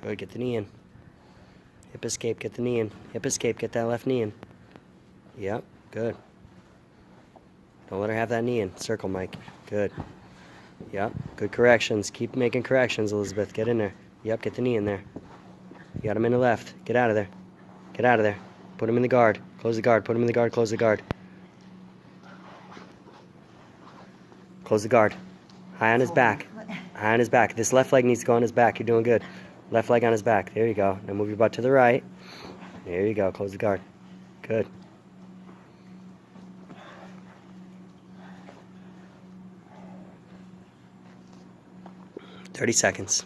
Good, get the knee in. Hip escape, get the knee in. Hip escape, get that left knee in. Yep, good. Don't let her have that knee in. Circle, Mike. Good. Yep, good corrections. Keep making corrections, Elizabeth. Get in there. Yep, get the knee in there. You got him in the left. Get out of there. Get out of there. Put him in the guard. Close the guard. Put him in the guard. Close the guard. Close the guard. High on his back. High on his back. This left leg needs to go on his back. You're doing good. Left leg on his back. There you go. Now move your butt to the right. There you go. Close the guard. Good. "30 seconds.